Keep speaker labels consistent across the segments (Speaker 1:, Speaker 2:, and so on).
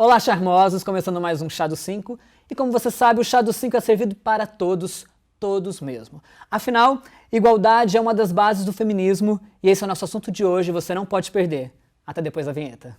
Speaker 1: Olá, charmosos! Começando mais um Chá do 5. E como você sabe, o Chá do 5 é servido para todos, todos mesmo. Afinal, igualdade é uma das bases do feminismo e esse é o nosso assunto de hoje e você não pode perder. Até depois da vinheta.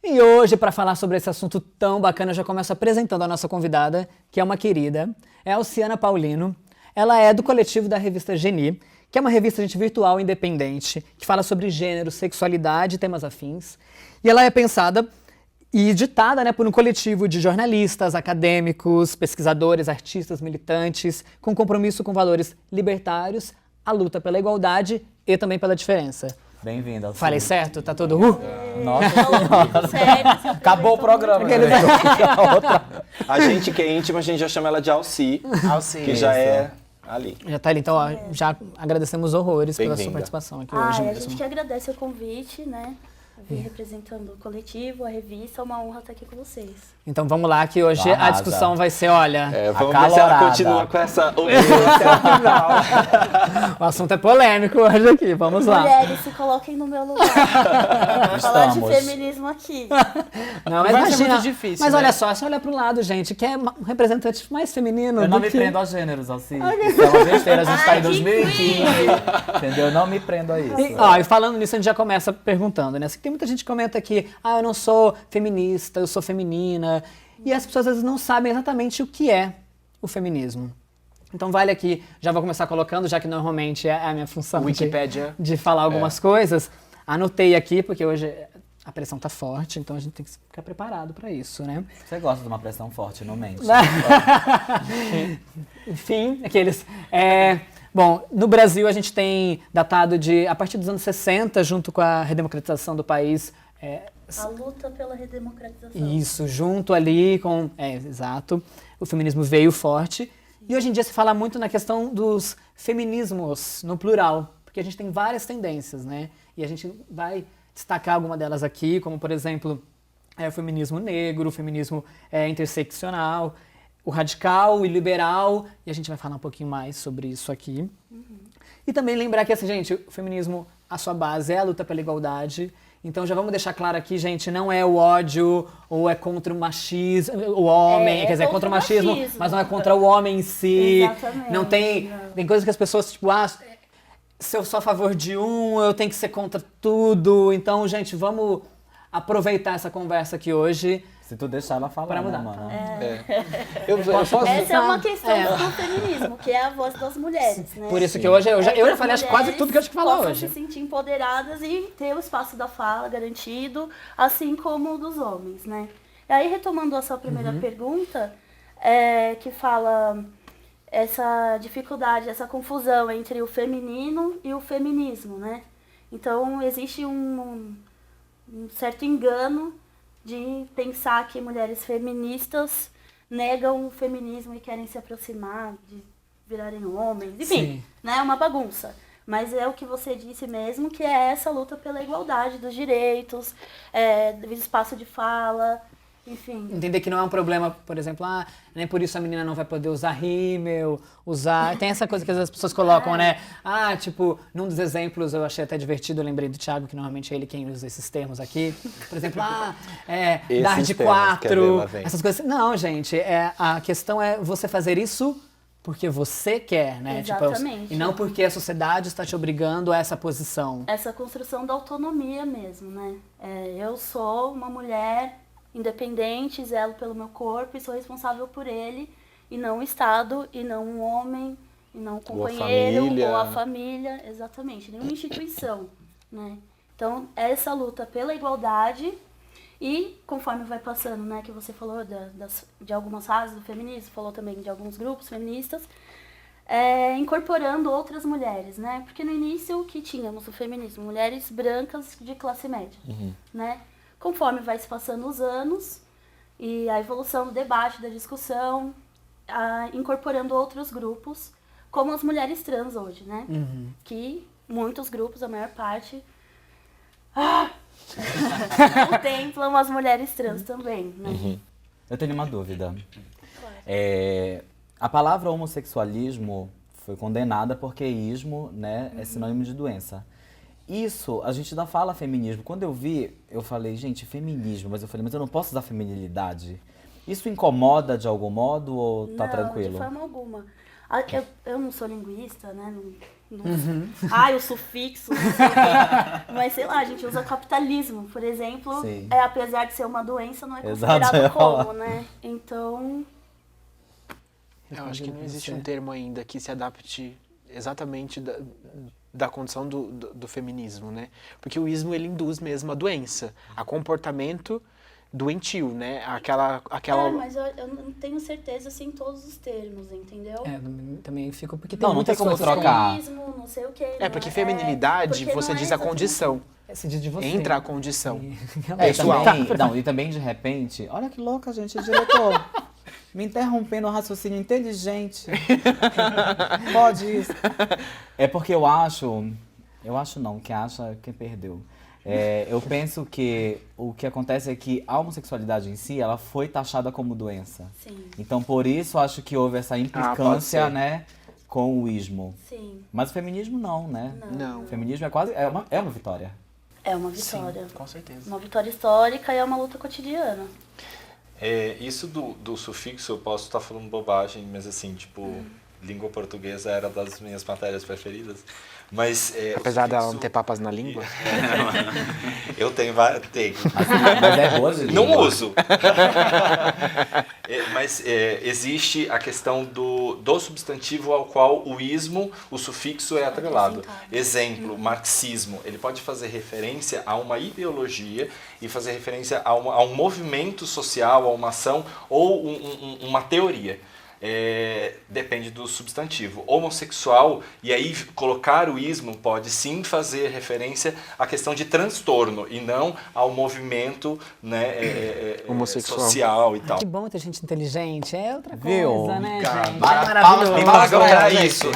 Speaker 1: E hoje, para falar sobre esse assunto tão bacana, eu já começo apresentando a nossa convidada, que é uma querida, é a Alciana Paulino. Ela é do coletivo da revista Geni, que é uma revista virtual independente, que fala sobre gênero, sexualidade e temas afins. E ela é pensada e editada, por um coletivo de jornalistas, acadêmicos, pesquisadores, artistas, militantes, com compromisso com valores libertários, a luta pela igualdade e também pela diferença.
Speaker 2: Bem-vinda.
Speaker 1: Falei certo? Tá todo...
Speaker 2: Nossa Senhora. Acabou o programa.
Speaker 3: A gente que é íntima, a gente já chama ela de Alci, que já é ali.
Speaker 1: Já tá ali, então ó, já agradecemos horrores pela sua
Speaker 3: Bem-vinda.
Speaker 1: participação aqui hoje
Speaker 4: A
Speaker 1: mesmo.
Speaker 4: gente que agradece o convite, né? Eu vim representando o coletivo, a revista, é uma honra estar aqui com vocês.
Speaker 1: Então vamos lá, que hoje a
Speaker 2: Arrasa.
Speaker 1: discussão vai ser, olha,
Speaker 3: Vamos ver se ela
Speaker 2: Acalorada.
Speaker 3: continua com essa...
Speaker 1: o assunto é polêmico hoje aqui, vamos lá.
Speaker 4: Mulheres, se coloquem no meu lugar. Falar de
Speaker 2: Estamos.
Speaker 4: feminismo aqui.
Speaker 1: Não, mas
Speaker 5: Vai ser
Speaker 1: imagina,
Speaker 5: muito difícil,
Speaker 1: mas
Speaker 5: né?
Speaker 1: olha só, você olha pro lado, gente, que é um representante mais feminino
Speaker 2: Eu não
Speaker 1: do
Speaker 2: me
Speaker 1: que...
Speaker 2: prendo aos gêneros, assim. Isso é uma besteira, a gente tá em
Speaker 4: Ai, que
Speaker 2: 2015. Entendeu? Eu não me prendo a isso.
Speaker 1: E falando nisso, a gente já começa perguntando, né? Tem muita gente que comenta que, eu não sou feminista, eu sou feminina. E as pessoas às vezes não sabem exatamente o que é o feminismo. Então vale aqui, já vou começar colocando, já que normalmente é a minha função
Speaker 5: Wikipédia.
Speaker 1: de falar algumas coisas. Anotei aqui, porque hoje a pressão tá forte, então a gente tem que ficar preparado para isso, né?
Speaker 2: Você gosta de uma pressão forte, não mente.
Speaker 1: Enfim, aqueles... Bom, no Brasil a gente tem datado a partir dos anos 60, junto com a redemocratização do país...
Speaker 4: A luta pela redemocratização.
Speaker 1: Isso, junto ali com... exato. O feminismo veio forte. E hoje em dia se fala muito na questão dos feminismos, no plural. Porque a gente tem várias tendências, né? E a gente vai destacar alguma delas aqui, como, por exemplo, o feminismo negro, o feminismo interseccional, o radical e liberal. E a gente vai falar um pouquinho mais sobre isso aqui. E também lembrar que, assim, gente, o feminismo, a sua base é a luta pela igualdade. Então já vamos deixar claro aqui, gente, não é o ódio ou é contra o machismo, o homem, quer dizer, é contra o machismo, mas não é contra o homem em si.
Speaker 4: Exatamente.
Speaker 1: Não tem coisas que as pessoas, tipo, se eu sou a favor de um, eu tenho que ser contra tudo. Então, gente, vamos aproveitar essa conversa aqui hoje.
Speaker 2: Se tu deixar ela falar,
Speaker 1: Pra mudar.
Speaker 2: né, mano?
Speaker 3: Eu posso...
Speaker 4: Essa é uma questão do feminismo, que é a voz das mulheres, né?
Speaker 1: Por isso que hoje eu já
Speaker 4: As
Speaker 1: falei acho, quase
Speaker 4: mulheres
Speaker 1: tudo que eu tinha que falar
Speaker 4: possam
Speaker 1: hoje.
Speaker 4: se sentir empoderadas e ter o espaço da fala garantido, assim como o dos homens, né? E aí, retomando a sua primeira pergunta, que fala essa dificuldade, essa confusão entre o feminino e o feminismo, né? Então, existe um certo engano de pensar que mulheres feministas negam o feminismo e querem se aproximar, de virarem homens, enfim,
Speaker 1: Sim.
Speaker 4: né, é uma bagunça. Mas é o que você disse mesmo, que é essa luta pela igualdade dos direitos, do espaço de fala, enfim.
Speaker 1: Entender que não é um problema, por exemplo, nem por isso a menina não vai poder usar rímel, Tem essa coisa que as pessoas colocam, né? Tipo, num dos exemplos eu achei até divertido, eu lembrei do Thiago, que normalmente é ele quem usa esses termos aqui. Por exemplo, dar de
Speaker 3: Esses termos, quer ver,
Speaker 1: quatro,
Speaker 3: lá vem.
Speaker 1: essas coisas. Não, gente, a questão é você fazer isso porque você quer, né?
Speaker 4: Exatamente.
Speaker 1: Tipo, e não porque a sociedade está te obrigando a essa posição.
Speaker 4: Essa construção da autonomia mesmo, né? Eu sou uma mulher independente, zelo pelo meu corpo e sou responsável por ele, e não o Estado, e não um homem, e não um companheiro, ou a família, exatamente, nenhuma instituição, né? Então, essa luta pela igualdade, e conforme vai passando, né, que você falou de algumas fases do feminismo, falou também de alguns grupos feministas, incorporando outras mulheres, né? Porque no início, o que tínhamos o feminismo? Mulheres brancas de classe média, né? Conforme vai se passando os anos, e a evolução do debate, da discussão, incorporando outros grupos, como as mulheres trans hoje, né? Que muitos grupos, a maior parte, contemplam as mulheres trans também, né?
Speaker 5: Eu tenho uma dúvida. A palavra homossexualismo foi condenada porque ismo, né, é sinônimo de doença. Isso, a gente ainda fala feminismo. Quando eu vi, eu falei, gente, feminismo, mas eu não posso usar feminilidade. Isso incomoda de algum modo ou tá tranquilo?
Speaker 4: Não, de forma alguma. Eu não sou linguista, né? O sufixo, não sei o quê. Mas sei lá, a gente usa capitalismo, por exemplo.
Speaker 5: Sim.
Speaker 4: Apesar de ser uma doença, não é
Speaker 5: Exato,
Speaker 4: considerado
Speaker 5: eu ia falar.
Speaker 4: como, né? Então,
Speaker 2: Eu acho que não existe um termo ainda que se adapte exatamente da condição do feminismo, né? Porque o ismo, ele induz mesmo a doença, a comportamento doentio, né?
Speaker 4: mas eu não tenho certeza assim em todos os termos, entendeu?
Speaker 1: Também fico porque tem
Speaker 5: Não
Speaker 1: muitas
Speaker 5: tem como
Speaker 1: coisas
Speaker 5: trocar.
Speaker 4: Feminismo, não sei o quê.
Speaker 2: Porque feminilidade,
Speaker 4: porque
Speaker 2: você
Speaker 4: não é
Speaker 2: diz a
Speaker 4: exatamente-
Speaker 2: condição.
Speaker 1: Se diz de você.
Speaker 2: Entra a condição.
Speaker 5: E também, de repente, olha que louca, gente, diretor. Me interrompendo o raciocínio inteligente. Pode isso. É porque eu acho não, quem acha, quem perdeu. Eu penso que o que acontece é que a homossexualidade em si, ela foi taxada como doença.
Speaker 4: Sim,
Speaker 5: Então, por isso, acho que houve essa implicância,
Speaker 2: ser.
Speaker 5: né, com o ismo.
Speaker 4: sim.
Speaker 5: Mas o feminismo não, né?
Speaker 2: Não.
Speaker 5: O feminismo é quase, é uma vitória.
Speaker 4: É uma vitória.
Speaker 2: Sim, com certeza.
Speaker 4: Uma vitória histórica e é uma luta cotidiana.
Speaker 3: Isso do sufixo, eu posso estar falando bobagem, mas assim, tipo, língua portuguesa era das minhas matérias preferidas. Mas,
Speaker 2: Apesar
Speaker 3: o
Speaker 2: dela não
Speaker 3: sufixo-
Speaker 2: ter papas na língua.
Speaker 3: Eu tenho várias. Tenho.
Speaker 5: Mas é boa de
Speaker 3: Não
Speaker 5: língua.
Speaker 3: uso. Mas existe a questão do substantivo ao qual o ismo, o sufixo é atrelado.
Speaker 4: Acrescentado.
Speaker 3: Exemplo, marxismo. Ele pode fazer referência a uma ideologia e fazer referência a um movimento social, a uma ação ou uma teoria. Depende do substantivo. Homossexual, e aí colocar o ismo pode sim fazer referência à questão de transtorno e não ao movimento, né,
Speaker 2: Homossexual.
Speaker 3: social e tal.
Speaker 1: Que bom ter gente inteligente. É outra
Speaker 5: Viu?
Speaker 1: coisa, né,
Speaker 3: Cara,
Speaker 1: gente?
Speaker 5: para-
Speaker 1: É maravilhoso.
Speaker 5: me
Speaker 3: paga pra
Speaker 1: Gente,
Speaker 3: isso.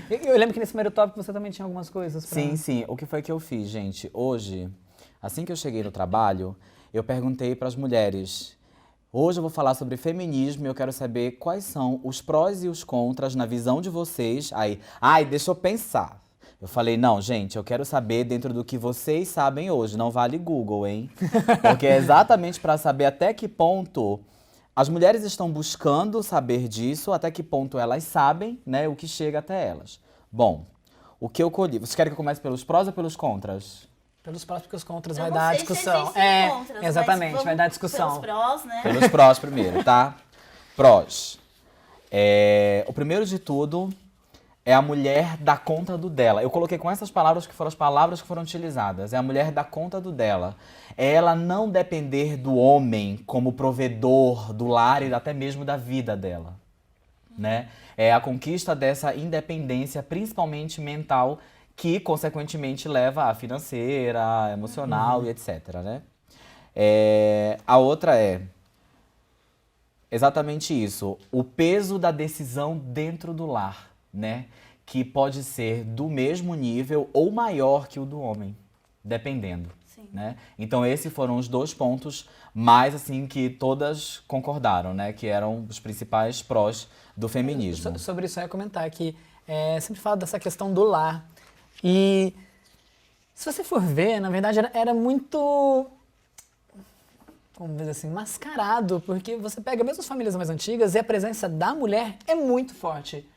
Speaker 1: Eu lembro que nesse primeiro tópico você também tinha algumas coisas pra...
Speaker 5: Sim. O que foi que eu fiz, gente? Hoje, assim que eu cheguei no trabalho, eu perguntei para as mulheres. Hoje eu vou falar sobre feminismo e eu quero saber quais são os prós e os contras na visão de vocês. Deixa eu pensar. Eu falei, não, gente, eu quero saber dentro do que vocês sabem hoje. Não vale Google, hein? Porque é exatamente para saber até que ponto as mulheres estão buscando saber disso, até que ponto elas sabem, né, o que chega até elas. Bom, o que eu colhi... Vocês querem que eu comece pelos prós ou pelos contras?
Speaker 1: Pelos prós, porque os contras
Speaker 4: Eu
Speaker 1: vai
Speaker 4: não
Speaker 1: dar
Speaker 4: sei
Speaker 1: discussão.
Speaker 4: se existem contras, mas
Speaker 1: Exatamente,
Speaker 4: vamos
Speaker 1: vai dar discussão.
Speaker 4: Pelos prós, né?
Speaker 5: Pelos prós primeiro, tá? Prós. O primeiro de tudo é a mulher dar conta do dela. Eu coloquei com essas palavras que foram as palavras que foram utilizadas. É a mulher dar conta do dela. É ela não depender do homem como provedor do lar e até mesmo da vida dela, né? É a conquista dessa independência, principalmente mental, que consequentemente leva à financeira, emocional e etc, né? A outra é exatamente isso, o peso da decisão dentro do lar, né? Que pode ser do mesmo nível ou maior que o do homem, dependendo.
Speaker 4: Sim.
Speaker 5: Né? Então esses foram os dois pontos mais assim que todas concordaram, né? Que eram os principais prós do feminismo.
Speaker 1: Sobre isso eu ia comentar que sempre falo dessa questão do lar. E se você for ver, na verdade era muito, vamos dizer assim, mascarado, porque você pega mesmo as famílias mais antigas e a presença da mulher é muito forte.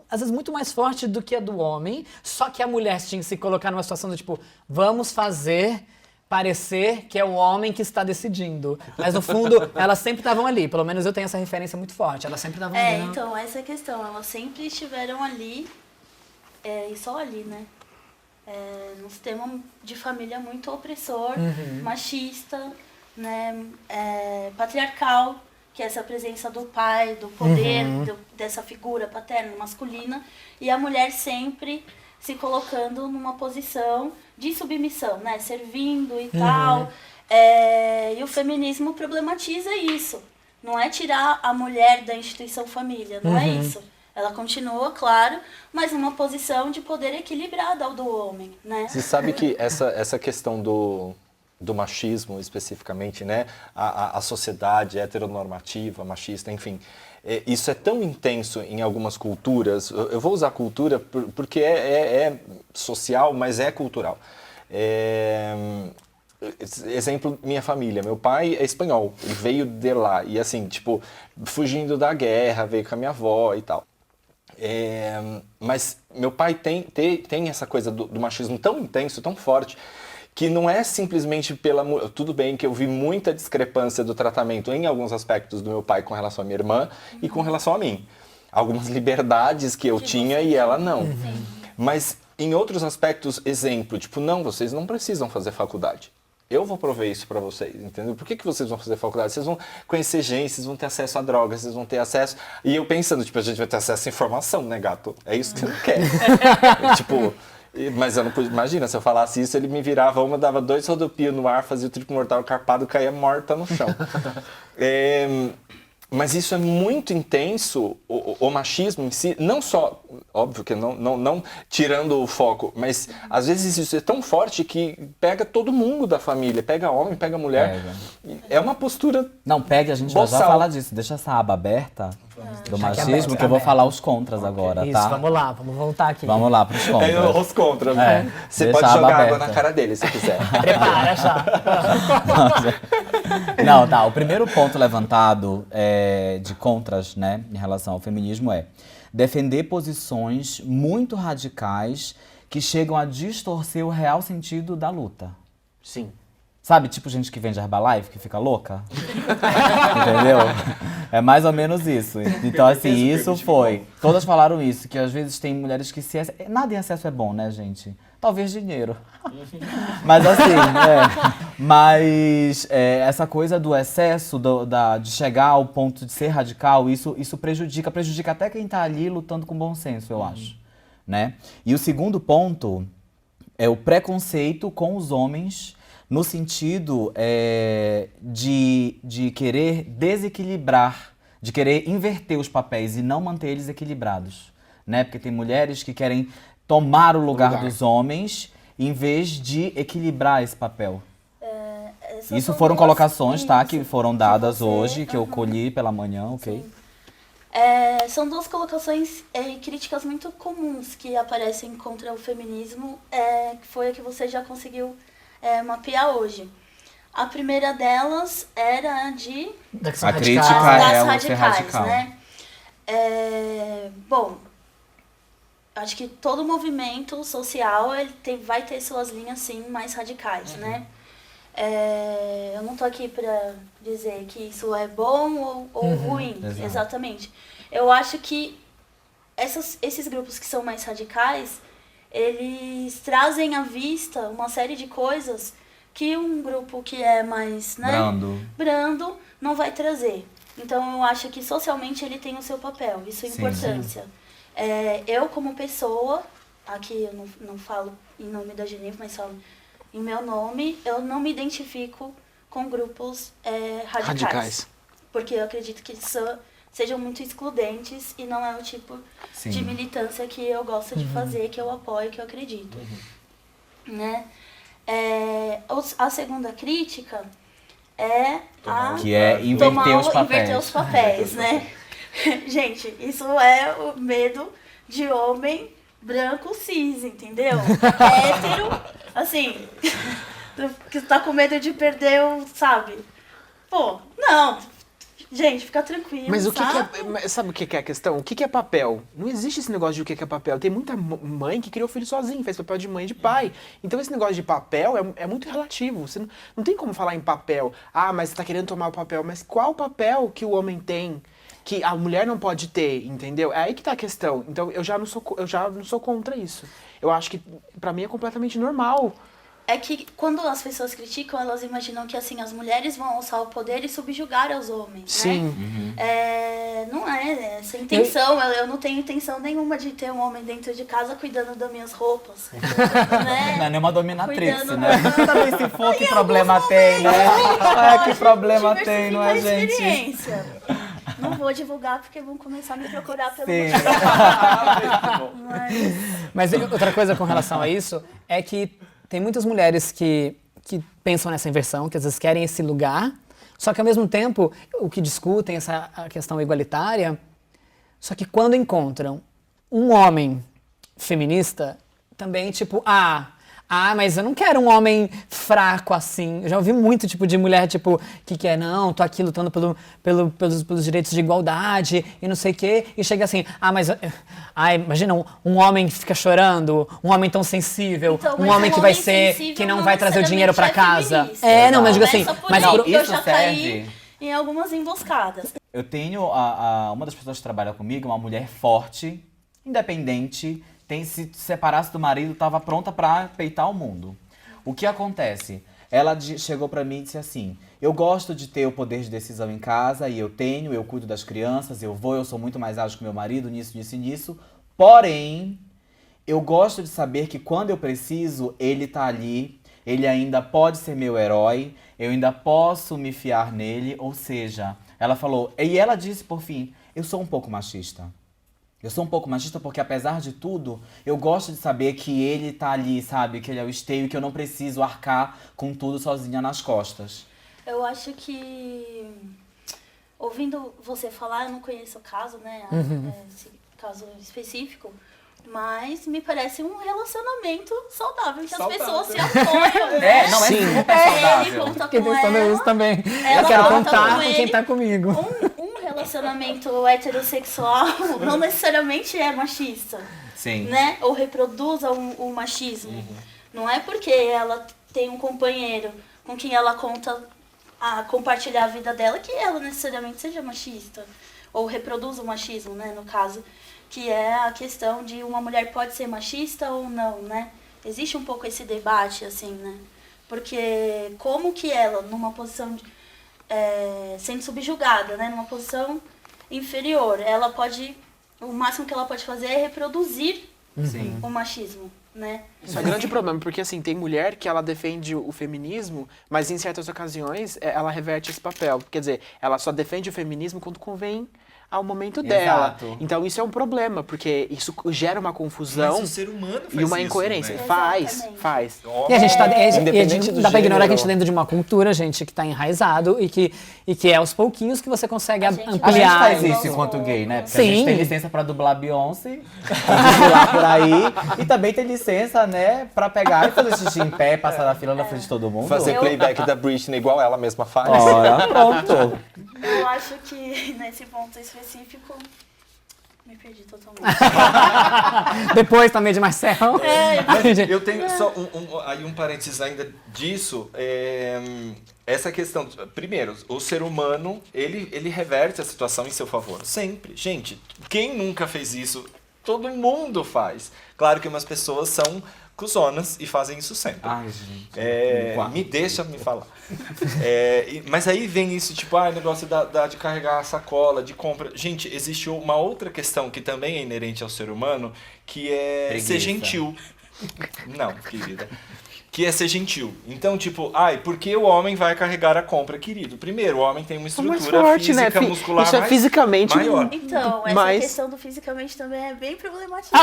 Speaker 1: Às vezes muito mais forte do que a do homem, só que a mulher tinha que se colocar numa situação do tipo, vamos fazer parecer que é o homem que está decidindo. Mas no fundo, elas sempre estavam ali, pelo menos eu tenho essa referência muito forte, elas sempre estavam ali.
Speaker 4: Então, essa é a questão, elas sempre estiveram ali, e só ali, né? Num sistema de família muito opressor, machista, né? Patriarcal, que é essa presença do pai, do poder, dessa figura paterna, masculina, e a mulher sempre se colocando numa posição de submissão, né? Servindo e tal. E o feminismo problematiza isso. Não é tirar a mulher da instituição família, não é isso. Ela continua, claro, mas numa posição de poder equilibrada ao do homem, né?
Speaker 3: Você sabe que essa questão do machismo, especificamente, né? A sociedade heteronormativa, machista, enfim, isso é tão intenso em algumas culturas. Eu vou usar cultura porque é social, mas é cultural. Exemplo, minha família. Meu pai é espanhol, ele veio de lá. E assim, tipo, fugindo da guerra, veio com a minha avó e tal. Mas meu pai tem essa coisa do machismo tão intenso, tão forte, que não é simplesmente pela... Tudo bem que eu vi muita discrepância do tratamento em alguns aspectos do meu pai com relação à minha irmã e com relação a mim. Algumas liberdades que eu tinha e ela não. Mas em outros aspectos, exemplo, tipo, não, vocês não precisam fazer faculdade. Eu vou prover isso pra vocês, entendeu? Por que vocês vão fazer faculdade? Vocês vão conhecer gente, vocês vão ter acesso a drogas, vocês vão ter acesso... E eu pensando, tipo, a gente vai ter acesso à informação, né, gato? É isso que você não quer. Tipo, mas eu não podia... Imagina, se eu falasse isso, ele me virava uma, dava 2 rodopios no ar, fazia o triplo mortal carpado, caía morta no chão. Mas isso é muito intenso, o machismo em si, não só, óbvio que não tirando o foco, mas às vezes isso é tão forte que pega todo mundo da família, pega homem, pega mulher. É uma postura.
Speaker 5: Não, pega, a gente vai já falar disso. Deixa essa aba aberta do machismo, que eu vou falar os contras agora,
Speaker 1: Isso,
Speaker 5: tá?
Speaker 1: vamos lá, vamos voltar aqui.
Speaker 5: Vamos lá pros contras.
Speaker 3: Os contras. Você
Speaker 5: deixa
Speaker 3: pode
Speaker 5: a aba
Speaker 3: jogar água
Speaker 5: aberta.
Speaker 3: na cara dele se quiser.
Speaker 1: Prepara já.
Speaker 5: Não, tá. O primeiro ponto levantado de contras, né, em relação ao feminismo é defender posições muito radicais que chegam a distorcer o real sentido da luta.
Speaker 2: Sim.
Speaker 5: Sabe, tipo gente que vende Herbalife, que fica louca? Entendeu? É mais ou menos isso. Então, assim, isso foi... Todas falaram isso, que às vezes tem mulheres que nada em excesso é bom, né, gente? Talvez dinheiro. Mas assim, essa coisa do excesso, de chegar ao ponto de ser radical, isso prejudica até quem tá ali lutando com bom senso, eu acho. Né? E o segundo ponto é o preconceito com os homens, no sentido de querer desequilibrar, de querer inverter os papéis e não manter eles equilibrados. Né? Porque tem mulheres que querem tomar o lugar dos homens em vez de equilibrar esse papel. Isso foram colocações, tá? Que foram dadas hoje, que eu colhi pela manhã, ok?
Speaker 4: São duas colocações e críticas muito comuns que aparecem contra o feminismo, que foi a que você já conseguiu mapear hoje. A primeira delas era
Speaker 5: A crítica é
Speaker 4: das
Speaker 5: o ser
Speaker 4: radicais,
Speaker 5: radical.
Speaker 4: né? Bom, acho que todo movimento social vai ter suas linhas, sim, mais radicais, né? Eu não tô aqui para dizer que isso é bom ou ruim,
Speaker 5: exato.
Speaker 4: exatamente. Eu acho que esses grupos que são mais radicais, eles trazem à vista uma série de coisas que um grupo que é mais, né, brando não vai trazer. Então eu acho que socialmente ele tem o seu papel, isso é importância. Eu como pessoa, aqui eu não falo em nome da Geneva, mas falo em meu nome, eu não me identifico com grupos radicais. Porque eu acredito que sejam muito excludentes e não é o tipo de militância que eu gosto de fazer, que eu apoio, que eu acredito. Né? A segunda crítica é
Speaker 5: que é inverter os papéis,
Speaker 4: né? Gente, isso é o medo de homem branco cis, entendeu? Hétero, assim, que tá com medo de perder sabe? Pô, não, gente, fica tranquilo.
Speaker 2: Mas o que
Speaker 4: sabe?
Speaker 2: sabe o que é a questão? O que é papel? Não existe esse negócio de o que é papel. Tem muita mãe que criou filho sozinha, fez papel de mãe e de pai. Então esse negócio de papel é muito relativo. Você não tem como falar em papel. Ah, mas você tá querendo tomar o papel. Mas qual papel que o homem tem que a mulher não pode ter, entendeu? É aí que tá a questão. Então eu já não sou contra isso. Eu acho que pra mim é completamente normal.
Speaker 4: é que quando as pessoas criticam, elas imaginam que assim as mulheres vão alçar o poder e subjugar os homens,
Speaker 2: Sim.
Speaker 4: né? Não é essa intenção. Eu não tenho intenção nenhuma de ter um homem dentro de casa cuidando das minhas roupas, né?
Speaker 5: Não é nenhuma dominatrix,
Speaker 4: Cuidando
Speaker 5: né? Também se for, que problema tem, né? Que problema tem, não é, gente?
Speaker 4: Experiência. Não vou divulgar porque vão começar a me procurar pelo
Speaker 5: Sim.
Speaker 1: Mas outra coisa com relação a isso é que tem muitas mulheres que pensam nessa inversão, que às vezes querem esse lugar, só que ao mesmo tempo, o que discutem a questão igualitária, só que quando encontram um homem feminista, também tipo, mas eu não quero um homem fraco assim. Eu já ouvi muito tipo de mulher tipo que quer, não, tô aqui lutando pelos direitos de igualdade e não sei o quê. E chega assim, imagina um homem que fica chorando, um homem tão sensível,
Speaker 4: Então,
Speaker 1: um homem que vai ser, que não vai trazer o dinheiro pra casa. Não, mas digo assim, mas
Speaker 4: não,
Speaker 1: por...
Speaker 4: eu
Speaker 5: isso
Speaker 4: já
Speaker 5: serve.
Speaker 4: caí em algumas emboscadas.
Speaker 5: Eu tenho uma das pessoas que trabalha comigo, uma mulher forte, independente, se separasse do marido, estava pronta para peitar o mundo. O que acontece? Ela chegou para mim e disse assim, eu gosto de ter o poder de decisão em casa, e eu cuido das crianças, eu sou muito mais ágil que meu marido, nisso. Porém, eu gosto de saber que quando eu preciso, ele tá ali, ele ainda pode ser meu herói, eu ainda posso me fiar nele, ou seja, ela falou, e ela disse por fim, eu sou um pouco machista. Eu sou um pouco machista porque, apesar de tudo, eu gosto de saber que ele tá ali, sabe? Que ele é o esteio e que eu não preciso arcar com tudo sozinha nas costas.
Speaker 4: Eu acho que, ouvindo você falar, eu não conheço o caso, né? Esse caso específico. Mas me parece um relacionamento saudável, que as pessoas se apoiam, né?
Speaker 5: Não é
Speaker 2: Sim.
Speaker 5: super
Speaker 4: Ele
Speaker 5: saudável.
Speaker 4: conta
Speaker 1: Fiquei
Speaker 4: com
Speaker 1: pensando
Speaker 4: ela.
Speaker 1: isso também.
Speaker 4: Ela
Speaker 1: Eu quero
Speaker 4: conta
Speaker 1: contar
Speaker 4: com
Speaker 1: com quem
Speaker 4: ele.
Speaker 1: tá comigo.
Speaker 4: Um relacionamento heterossexual não necessariamente é machista,
Speaker 5: Sim.
Speaker 4: né? Ou reproduz o machismo. Não é porque ela tem um companheiro com quem ela conta a compartilhar a vida dela que ela necessariamente seja machista. Ou reproduz o machismo, né? No caso, que é a questão de uma mulher pode ser machista ou não, né? Existe um pouco esse debate, assim, né? Porque como que ela, numa posição sendo subjugada, né? Numa posição inferior, ela pode, o máximo que ela pode fazer é reproduzir
Speaker 5: Sim.
Speaker 4: o machismo, né?
Speaker 2: Isso é um grande problema, porque assim, tem mulher que ela defende o feminismo, mas em certas ocasiões ela reverte esse papel. Quer dizer, ela só defende o feminismo quando convém ao momento dela.
Speaker 5: Exato.
Speaker 2: Então isso é um problema, porque isso gera uma confusão
Speaker 3: Mas o ser humano faz
Speaker 2: e uma
Speaker 3: isso,
Speaker 2: incoerência.
Speaker 3: né?
Speaker 4: Exatamente.
Speaker 2: Faz.
Speaker 1: E a gente tá,
Speaker 2: Independente do
Speaker 1: dá pra ignorar que a gente
Speaker 2: gênero.
Speaker 1: tá dentro de uma cultura, gente, que tá enraizado e que é aos pouquinhos que você consegue
Speaker 4: A gente-
Speaker 5: A gente
Speaker 1: ampliar.
Speaker 5: faz
Speaker 4: Ampliar,
Speaker 5: isso
Speaker 4: né?
Speaker 5: enquanto gay, né? Porque
Speaker 1: Sim.
Speaker 5: a gente tem licença pra dublar Beyoncé, desfilar por aí, e também tem licença, né, pra pegar e fazer xixi em pé, passar na fila na frente de todo mundo.
Speaker 6: Fazer playback da Britney igual ela mesma faz.
Speaker 5: Ora, pronto.
Speaker 4: Eu acho que nesse ponto específico me perdi totalmente.
Speaker 1: Depois também de Marcel.
Speaker 3: Mas eu tenho só um parênteses ainda disso. Essa questão, primeiro, o ser humano, ele reverte a situação em seu favor. Sempre. Gente, quem nunca fez isso? Todo mundo faz. Claro que umas pessoas são cuzonas e fazem isso sempre.
Speaker 5: Ai, gente.
Speaker 3: Me deixa me falar. Mas aí vem isso, tipo, negócio de carregar a sacola, de compra. Gente, existe uma outra questão que também é inerente ao ser humano, que é
Speaker 5: Preguiça.
Speaker 3: ser gentil. Não, querida. Que é ser gentil. Então, tipo, por que o homem vai carregar a compra, querido? Primeiro, o homem tem uma
Speaker 2: É mais
Speaker 3: estrutura
Speaker 2: forte,
Speaker 3: física,
Speaker 2: né?
Speaker 3: muscular
Speaker 2: Isso é
Speaker 3: mais
Speaker 2: fisicamente
Speaker 3: maior.
Speaker 4: Então, essa
Speaker 2: Mas-
Speaker 4: questão do fisicamente também é bem problemática.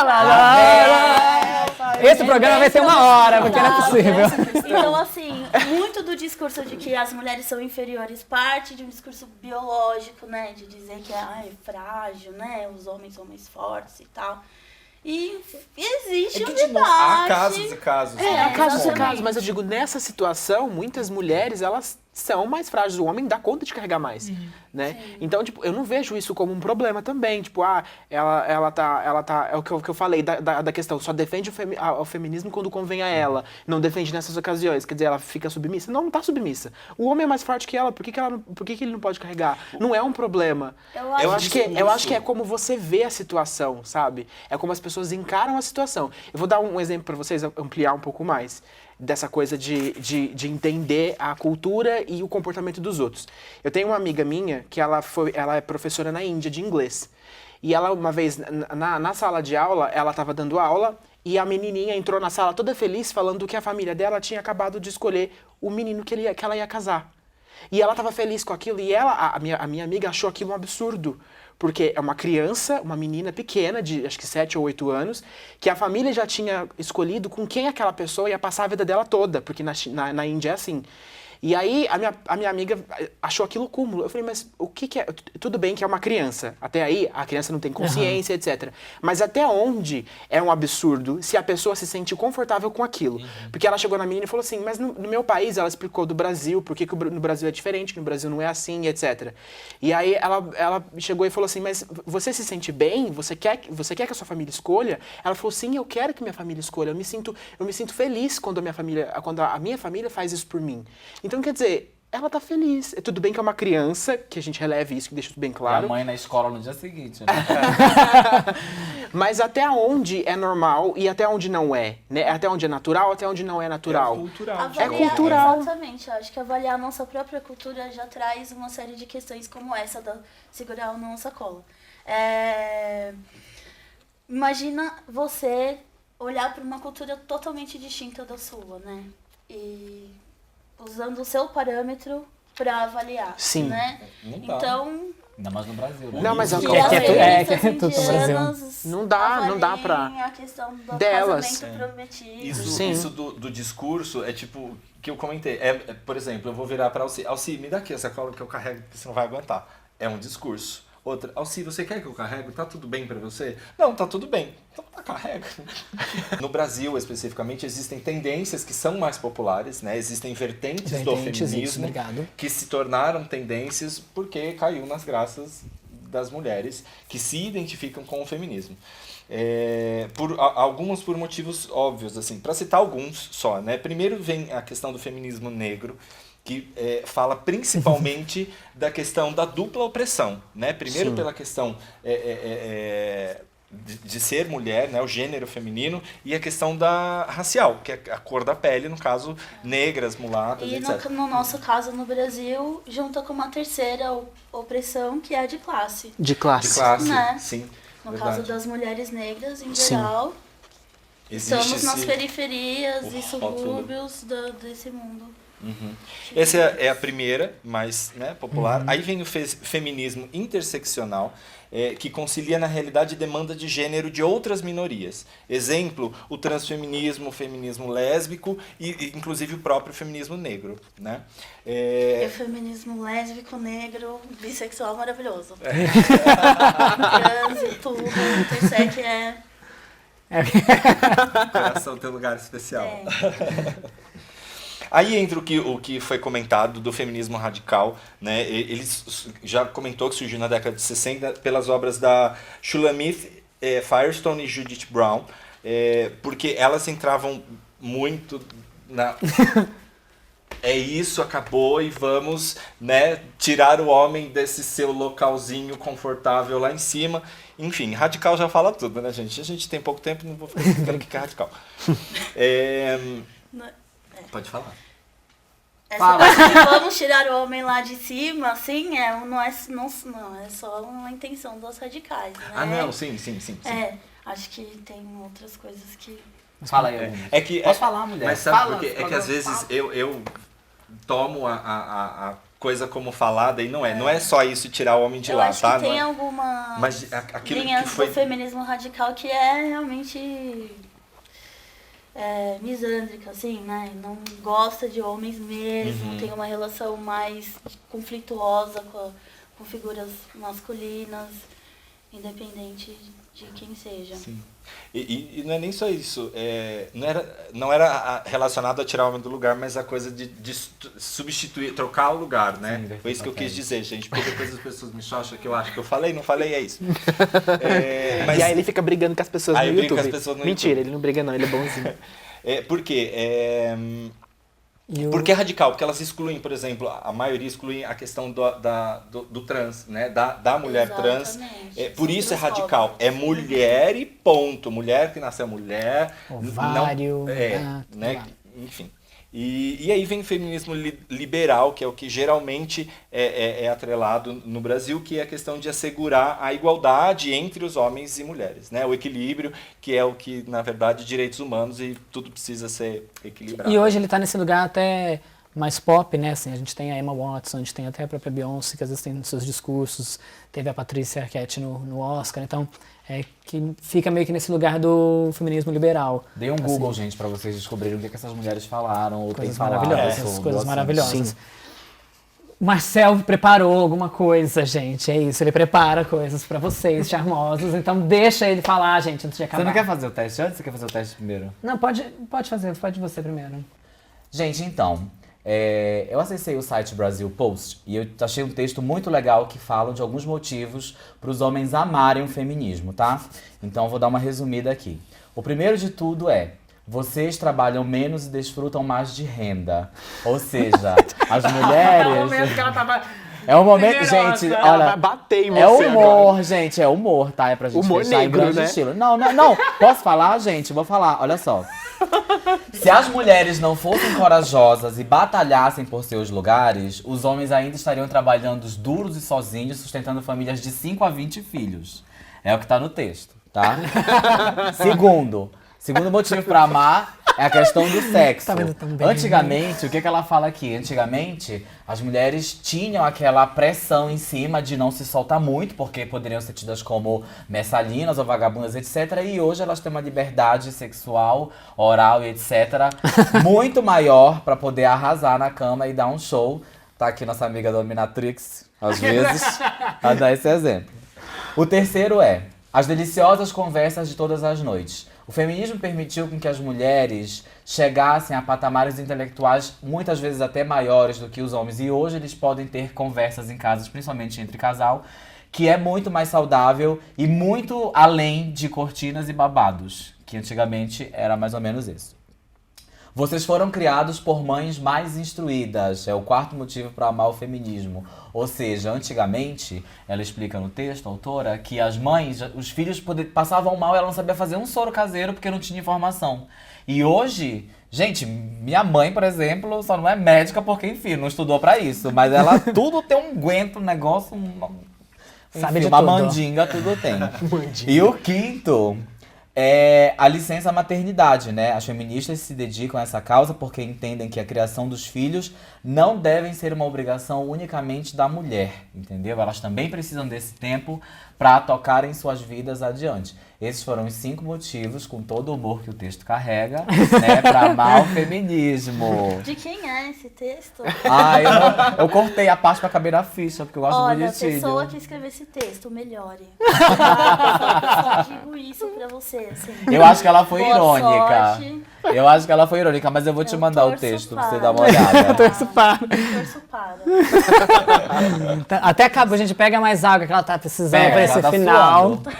Speaker 1: Esse programa vai ter uma hora, porque não é possível.
Speaker 4: Então, assim, muito do discurso de que as mulheres são inferiores parte de um discurso biológico, né? De dizer que é frágil, né? Os homens são mais fortes e tal. E existe um
Speaker 3: de novo,
Speaker 4: debate.
Speaker 3: há casos e casos.
Speaker 2: Há casos e
Speaker 4: exatamente.
Speaker 2: casos, mas eu digo, nessa situação, muitas mulheres, elas são mais frágeis. O homem dá conta de carregar mais, né? Então, tipo, eu não vejo isso como um problema também. Tipo, ela tá... É o que eu falei da questão. Só defende o feminismo quando convém a ela. Não defende nessas ocasiões. Quer dizer, ela fica submissa. Não tá submissa. O homem é mais forte que ela. Por que ele não pode carregar? Não é um problema.
Speaker 4: Eu
Speaker 2: Eu acho que é como você vê a situação, sabe? É como as pessoas encaram a situação. Eu vou dar um exemplo pra vocês, ampliar um pouco mais. dessa coisa de entender a cultura e o comportamento dos outros. Eu tenho uma amiga minha que ela é professora na Índia de inglês. E ela, uma vez, na sala de aula, ela estava dando aula e a menininha entrou na sala toda feliz falando que a família dela tinha acabado de escolher o menino que ela ia casar. E ela estava feliz com aquilo e a minha amiga achou aquilo um absurdo. Porque é uma criança, uma menina pequena, de acho que 7 ou 8 anos, que a família já tinha escolhido com quem aquela pessoa ia passar a vida dela toda, porque na Índia é assim. E aí a minha amiga achou aquilo cúmulo. Eu falei, mas o que é? Tudo bem que é uma criança. Até aí, a criança não tem consciência, etc. Mas até onde é um absurdo se a pessoa se sente confortável com aquilo? Porque ela chegou na menina e falou assim, mas no meu país, ela explicou do Brasil, por que no Brasil é diferente, que no Brasil não é assim, etc. E aí ela chegou e falou assim, mas você se sente bem? Você quer que a sua família escolha? Ela falou, sim, eu quero que minha família escolha. Eu me sinto feliz quando a minha família faz isso por mim. Então, quer dizer, ela tá feliz. É tudo bem que é uma criança, que a gente releve isso, que deixa tudo bem claro.
Speaker 5: E a mãe na escola no dia seguinte, né?
Speaker 2: Mas até onde é normal e até onde não é, né? Até onde é natural, até onde não é natural.
Speaker 3: É cultural.
Speaker 4: Avaliar,
Speaker 2: É cultural.
Speaker 4: Exatamente. Eu acho que avaliar a nossa própria cultura já traz uma série de questões como essa da segurar ou não a sacola. Imagina você olhar para uma cultura totalmente distinta da sua, né? E usando o seu parâmetro para avaliar,
Speaker 2: Sim.
Speaker 4: né?
Speaker 3: Não dá.
Speaker 4: Então,
Speaker 5: Ainda mais no Brasil, né?
Speaker 2: Não, mas
Speaker 4: que
Speaker 2: é
Speaker 4: as
Speaker 2: tudo no
Speaker 1: Brasil.
Speaker 4: indianas
Speaker 2: Não dá pra-
Speaker 4: avaliem a questão do
Speaker 2: delas.
Speaker 4: casamento prometido.
Speaker 2: Sim.
Speaker 3: Isso do discurso é tipo, que eu comentei. Por exemplo, eu vou virar pra Alci. Alci, me dá aqui essa cola que eu carrego, porque você não vai aguentar. É um discurso. Outra, Alci, você quer que eu carrego? Tá tudo bem pra você? Não, tá tudo bem. Então tá, carrega. No Brasil, especificamente, existem tendências que são mais populares, né? Existem vertentes do
Speaker 1: Vertentes, isso,
Speaker 3: feminismo
Speaker 1: obrigado.
Speaker 3: que se tornaram tendências porque caiu nas graças das mulheres que se identificam com o feminismo. Alguns por motivos óbvios, assim, para citar alguns só, né? Primeiro vem a questão do feminismo negro, que fala principalmente da questão da dupla opressão, né? Primeiro
Speaker 2: Sim.
Speaker 3: pela questão de ser mulher, né? O gênero feminino, e a questão da racial, que é a cor da pele, no caso, negras, mulatas,
Speaker 4: E
Speaker 3: etc.
Speaker 4: no nosso caso, no Brasil, junta com uma terceira opressão, que é a de classe.
Speaker 2: De classe.
Speaker 3: De classe,
Speaker 4: Né?
Speaker 3: sim.
Speaker 4: No
Speaker 3: verdade.
Speaker 4: caso das mulheres negras, em
Speaker 2: Sim.
Speaker 4: geral,
Speaker 3: Existe
Speaker 4: estamos nas
Speaker 3: esse-
Speaker 4: periferias
Speaker 3: o
Speaker 4: e subúrbios desse mundo.
Speaker 3: Uhum. Essa é a primeira, mais, né, popular. Aí vem o feminismo interseccional, que concilia na realidade demanda de gênero de outras minorias. Exemplo, o transfeminismo, o feminismo lésbico e inclusive o próprio feminismo negro, né?
Speaker 4: E o feminismo lésbico, negro, bissexual maravilhoso. Trans e tudo, intersex
Speaker 3: O coração tem um lugar especial. Aí entra o que foi comentado do feminismo radical, né? Ele já comentou que surgiu na década de 60 pelas obras da Shulamith Firestone e Judith Brown, porque elas entravam muito na... É isso, acabou e vamos, né, tirar o homem desse seu localzinho confortável lá em cima. Enfim, radical já fala tudo, né, gente? A gente tem pouco tempo, não vou ficar explicando o que é radical. Pode falar.
Speaker 4: Essa parte de vamos tirar o homem lá de cima, assim, não é só uma intenção dos radicais, né?
Speaker 3: Ah, não, sim.
Speaker 4: Acho que tem outras coisas que...
Speaker 5: Fala aí, algumas.
Speaker 3: É que,
Speaker 5: Posso falar, mulher?
Speaker 3: Mas sabe
Speaker 5: Fala,
Speaker 3: por quê? É que
Speaker 5: fala,
Speaker 3: às vezes
Speaker 5: fala.
Speaker 3: eu tomo a coisa como falada e não é. Não é só isso tirar o homem de
Speaker 4: Eu
Speaker 3: lá,
Speaker 4: acho
Speaker 3: tá?
Speaker 4: que tem
Speaker 3: Não é-
Speaker 4: algumas
Speaker 3: Mas aquilo
Speaker 4: linhas
Speaker 3: que foi...
Speaker 4: do feminismo radical que é realmente misândrica, assim, né? Não gosta de homens mesmo, tem uma relação mais conflituosa com figuras masculinas, independente de quem seja.
Speaker 3: Sim. E não é nem só isso. Não era relacionado a tirar o homem do lugar, mas a coisa de substituir, trocar o lugar, né?
Speaker 5: Sim,
Speaker 3: Foi isso que eu quis
Speaker 5: papéis.
Speaker 3: dizer, gente. Porque depois as pessoas me acham que eu acho que eu falei, não falei, é isso.
Speaker 2: E aí ele fica brigando com as pessoas
Speaker 3: Aí
Speaker 2: no
Speaker 3: briga com
Speaker 2: YouTube.
Speaker 3: as pessoas no
Speaker 2: Mentira,
Speaker 3: YouTube.
Speaker 2: ele não briga não, ele é bonzinho.
Speaker 3: Por quê?
Speaker 1: E o-
Speaker 3: Por que radical? Porque elas excluem, por exemplo, a maioria exclui a questão do trans, né? Da mulher trans.
Speaker 4: Exatamente.
Speaker 3: Por isso é
Speaker 4: São
Speaker 3: radical. É mulher e ponto. Mulher que nasceu mulher.
Speaker 1: Ovário,
Speaker 3: né?
Speaker 1: lá.
Speaker 3: enfim. E aí vem o feminismo liberal, que é o que geralmente é atrelado no Brasil, que é a questão de assegurar a igualdade entre os homens e mulheres, né? O equilíbrio, que é o que, na verdade, direitos humanos e tudo precisa ser equilibrado.
Speaker 1: E hoje ele está nesse lugar até mais pop, né? Assim, a gente tem a Emma Watson, a gente tem até a própria Beyoncé, que às vezes tem nos seus discursos, teve a Patrícia Arquette no Oscar, então que fica meio que nesse lugar do feminismo liberal.
Speaker 5: Dê um Google, gente, pra vocês descobrirem o que essas mulheres falaram ou
Speaker 1: Coisas
Speaker 5: têm falado.
Speaker 1: maravilhosas, coisas maravilhosas.
Speaker 2: Sim.
Speaker 1: O Marcel preparou alguma coisa, gente, é isso, ele prepara coisas pra vocês, charmosos, então deixa ele falar, gente, antes de acabar.
Speaker 5: Você não quer fazer o teste antes ou você quer fazer o teste primeiro?
Speaker 1: Não, pode fazer, pode você primeiro.
Speaker 5: Gente, então, eu acessei o site Brasil Post e eu achei um texto muito legal que fala de alguns motivos para os homens amarem o feminismo, tá? Então eu vou dar uma resumida aqui. O primeiro de tudo é: vocês trabalham menos e desfrutam mais de renda. Ou seja, as mulheres... É um momento, gente,
Speaker 2: Ela vai
Speaker 5: olha,
Speaker 2: bater em você
Speaker 5: é humor,
Speaker 2: agora.
Speaker 5: gente, é humor, tá? É pra gente
Speaker 2: Humor
Speaker 5: fechar em
Speaker 2: negro,
Speaker 5: grande
Speaker 2: né?
Speaker 5: estilo. Não, posso falar, gente? Vou falar, olha só. Se as mulheres não fossem corajosas e batalhassem por seus lugares, os homens ainda estariam trabalhando duros e sozinhos, sustentando famílias de 5 a 20 filhos. É o que tá no texto, tá? Segundo motivo pra amar é a questão do sexo.
Speaker 1: Tá vendo também?
Speaker 5: Antigamente, o que ela fala aqui? Antigamente, as mulheres tinham aquela pressão em cima de não se soltar muito, porque poderiam ser tidas como mensalinas ou vagabundas, etc. E hoje elas têm uma liberdade sexual, oral e etc. muito maior pra poder arrasar na cama e dar um show. Tá aqui nossa amiga Dominatrix, às vezes, a dar esse exemplo. O terceiro é as deliciosas conversas de todas as noites. O feminismo permitiu com que as mulheres chegassem a patamares intelectuais muitas vezes até maiores do que os homens. E hoje eles podem ter conversas em casas, principalmente entre casal, que é muito mais saudável e muito além de cortinas e babados, que antigamente era mais ou menos isso. Vocês foram criados por mães mais instruídas, é o quarto motivo para amar o feminismo. Ou seja, antigamente, ela explica no texto, a autora, que as mães, os filhos passavam mal e ela não sabia fazer um soro caseiro porque não tinha informação. E hoje, gente, minha mãe, por exemplo, só não é médica porque, enfim, não estudou para isso. Mas ela tudo tem um aguento, um negócio,
Speaker 1: Sabe de
Speaker 5: uma
Speaker 1: tudo.
Speaker 5: mandinga, tudo tem. E o quinto é a licença maternidade, né? As feministas se dedicam a essa causa porque entendem que a criação dos filhos não devem ser uma obrigação unicamente da mulher, entendeu? Elas também precisam desse tempo para tocarem suas vidas adiante. Esses foram os 5 motivos, com todo o humor que o texto carrega, né, para amar o feminismo.
Speaker 4: De quem é esse texto?
Speaker 5: Eu cortei a parte pra caber na ficha, porque eu gosto
Speaker 4: Olha, a
Speaker 5: bonitinho.
Speaker 4: pessoa que escreveu esse texto, melhore. Eu só digo isso pra você, assim.
Speaker 5: Eu acho que ela foi
Speaker 4: Boa
Speaker 5: irônica.
Speaker 4: sorte.
Speaker 5: Eu acho que ela foi irônica, mas eu vou te
Speaker 4: Eu
Speaker 5: mandar o
Speaker 4: torço
Speaker 5: texto pra
Speaker 4: para.
Speaker 5: você dar uma olhada.
Speaker 1: Torço para.
Speaker 4: Torço para.
Speaker 1: Até acaba, a gente pega mais água que ela tá precisando
Speaker 5: Pega,
Speaker 1: pra
Speaker 5: ela
Speaker 1: esse
Speaker 5: tá
Speaker 1: final.
Speaker 5: suando.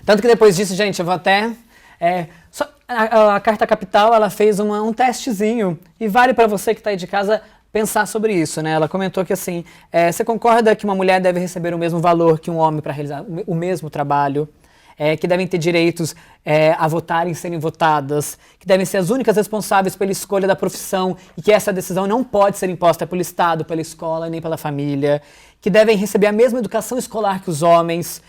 Speaker 1: Tanto que depois disso, gente, eu vou até... a Carta Capital, ela fez um testezinho e vale pra você que tá aí de casa pensar sobre isso, né? Ela comentou que assim, você concorda que uma mulher deve receber o mesmo valor que um homem para realizar o mesmo trabalho? Que devem ter direitos a votar e serem votadas, que devem ser as únicas responsáveis pela escolha da profissão e que essa decisão não pode ser imposta pelo Estado, pela escola nem pela família, que devem receber a mesma educação escolar que os homens,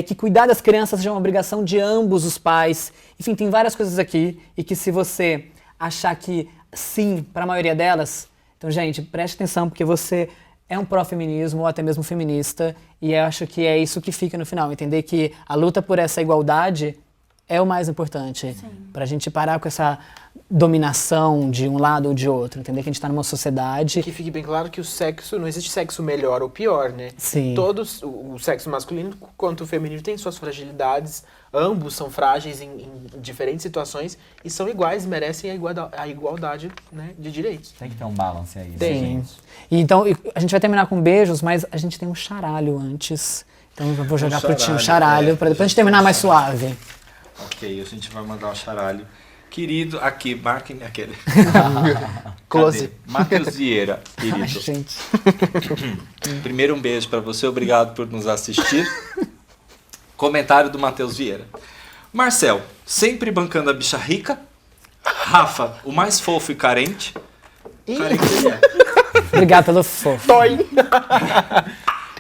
Speaker 1: que cuidar das crianças seja uma obrigação de ambos os pais. Enfim, tem várias coisas aqui e que se você achar que sim para a maioria delas, então, gente, preste atenção porque você é um pró-feminismo ou até mesmo feminista e eu acho que é isso que fica no final, entender que a luta por essa igualdade é o mais importante para a gente parar com essa dominação de um lado ou de outro, entender que a gente está numa sociedade...
Speaker 2: Que fique bem claro que o sexo, não existe sexo melhor ou pior, né?
Speaker 1: Sim.
Speaker 2: Todos, o sexo masculino quanto o feminino tem suas fragilidades, ambos são frágeis em diferentes situações e são iguais, merecem a igualdade, né, de direitos.
Speaker 5: Tem que ter um balance aí,
Speaker 2: Tem.
Speaker 5: gente.
Speaker 1: E então, a gente vai terminar com beijos, mas a gente tem um charalho antes. Então eu vou jogar pro tio um charalho, para depois a gente terminar mais suave.
Speaker 3: Ok, a gente vai mandar um charalho. Querido, aqui, marquem aquele.
Speaker 2: Close.
Speaker 3: Matheus Vieira, querido.
Speaker 1: Ai, gente.
Speaker 3: Primeiro um beijo pra você, obrigado por nos assistir. Comentário do Matheus Vieira. Marcel, sempre bancando a bicha rica? Rafa, o mais fofo e carente. Carente ele é.
Speaker 1: Obrigado pelo fofo.
Speaker 6: Toy.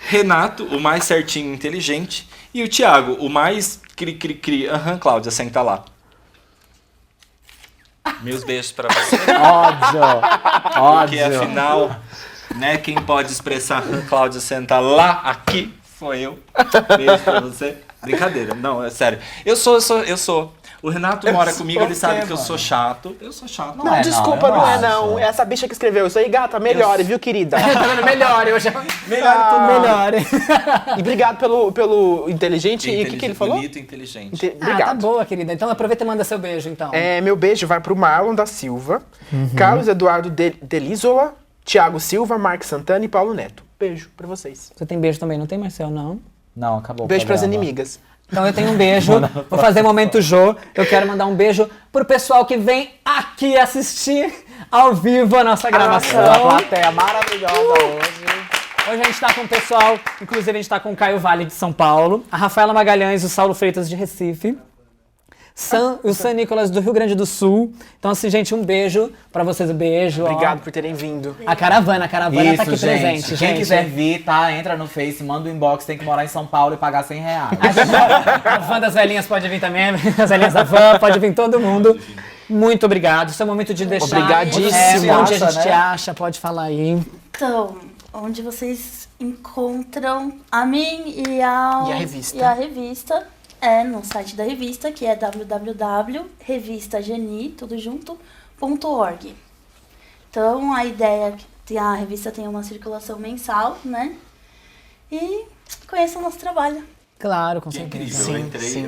Speaker 3: Renato, o mais certinho e inteligente. E o Thiago, o mais cri-cri-cri. Aham, Cláudia, senta lá. Meus beijos pra você. Porque
Speaker 5: Ódio.
Speaker 3: afinal, né, quem pode expressar Cláudia senta lá, aqui, sou eu. Beijo pra você. Brincadeira, não, é sério. Eu sou. O Renato mora comigo, ele sabe que eu sou chato. Eu sou chato.
Speaker 6: Não, desculpa,
Speaker 5: eu
Speaker 6: não é
Speaker 5: acho.
Speaker 6: não. É essa bicha que escreveu isso aí, gata, melhore, viu, querida?
Speaker 1: Tá vendo? Melhor, eu já...
Speaker 3: Melhor tudo
Speaker 1: Melhor.
Speaker 6: E obrigado pelo inteligente. E o que ele falou?
Speaker 3: Bonito e inteligente.
Speaker 1: Ah, tá
Speaker 6: Obrigado.
Speaker 1: boa, querida. Então aproveita e manda seu beijo, então.
Speaker 6: Meu beijo vai pro Marlon da Silva, Carlos Eduardo Delisola, Thiago Silva, Marcos Santana e Paulo Neto. Beijo pra vocês.
Speaker 1: Você tem beijo também, não tem, Marcel, não?
Speaker 5: Não, acabou. o
Speaker 6: Beijo pras
Speaker 5: programa.
Speaker 6: inimigas.
Speaker 1: Então eu tenho um beijo, vou fazer momento Jô. Eu quero mandar um beijo pro pessoal que vem aqui assistir ao vivo a nossa gravação.
Speaker 5: Uma plateia maravilhosa hoje.
Speaker 1: Hoje a gente tá com o pessoal, inclusive a gente tá com o Caio Vale de São Paulo, a Rafaela Magalhães e o Saulo Freitas de Recife, o San Nicolas do Rio Grande do Sul. Então assim, gente, um beijo pra vocês, um beijo.
Speaker 6: Obrigado por terem vindo.
Speaker 1: A caravana tá aqui
Speaker 5: Isso, gente.
Speaker 1: presente,
Speaker 5: Quem
Speaker 1: gente.
Speaker 5: quiser vir, tá? Entra no Face, manda um inbox, tem que morar em São Paulo e pagar R$100.
Speaker 1: A van das velhinhas pode vir também, as velhinhas da van, pode vir todo mundo. Muito obrigado. Esse é o momento de deixar.
Speaker 6: Obrigadíssimo.
Speaker 1: Onde a gente
Speaker 5: Né?
Speaker 1: te acha, pode falar aí.
Speaker 4: Então, onde vocês encontram a mim e a
Speaker 6: revista.
Speaker 4: E a revista é no site da revista, que é www.revistageni.org. Então, a ideia é que a revista tem uma circulação mensal, né? E conheçam o nosso trabalho.
Speaker 1: Claro, com
Speaker 3: Que
Speaker 1: certeza.
Speaker 3: incrível,
Speaker 6: Sim,
Speaker 3: eu entrei,
Speaker 6: sim.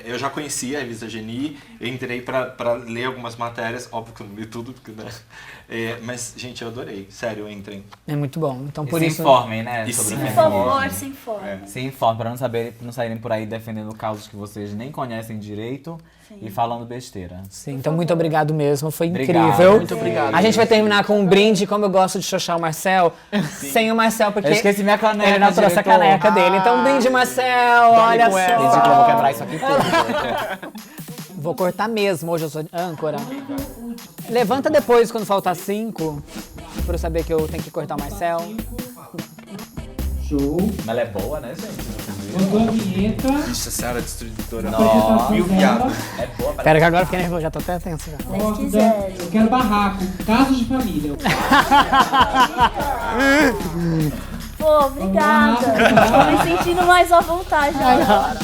Speaker 3: eu já conhecia a revista Geni, eu entrei pra ler algumas matérias, óbvio que eu não li tudo, porque, né? Mas, gente, eu adorei, sério, entrem.
Speaker 1: É muito bom. Então,
Speaker 5: E
Speaker 1: por
Speaker 5: se
Speaker 1: isso.
Speaker 5: informem, né?
Speaker 3: E
Speaker 5: sobre
Speaker 3: se
Speaker 5: o
Speaker 4: Por
Speaker 5: feminismo.
Speaker 4: favor, se informem.
Speaker 5: Se informem, pra não saírem por aí defendendo causas que vocês nem conhecem direito e falando besteira.
Speaker 1: Sim, então muito obrigado mesmo, foi
Speaker 5: Obrigado.
Speaker 1: incrível.
Speaker 6: Muito obrigado.
Speaker 1: A gente vai terminar com um brinde, como eu gosto de xoxar o Marcel, sem o Marcel, porque
Speaker 5: Eu esqueci minha caneca,
Speaker 1: ele não trouxe a
Speaker 5: diretor.
Speaker 1: caneca dele. Então, um brinde, Marcel, olha
Speaker 6: com ela.
Speaker 1: só.
Speaker 5: Eu vou quebrar isso aqui tudo.
Speaker 1: Vou cortar mesmo, hoje eu sou âncora. Levanta depois, quando faltar 5, pra eu saber que eu tenho que cortar o Marcel.
Speaker 7: Show.
Speaker 5: Mas ela é boa, né, gente?
Speaker 7: Rodou a vinheta.
Speaker 3: Vixe, a senhora destruidora.
Speaker 7: Apresentação
Speaker 3: Mil
Speaker 7: dela.
Speaker 3: viados.
Speaker 5: É boa,
Speaker 1: Pera que agora eu fiquei nervoso, já tô até tenso já.
Speaker 7: Roda.
Speaker 4: quiserem.
Speaker 7: Eu quero barraco. Casos de família.
Speaker 4: Pô, obrigada. Tô me sentindo mais à vontade agora.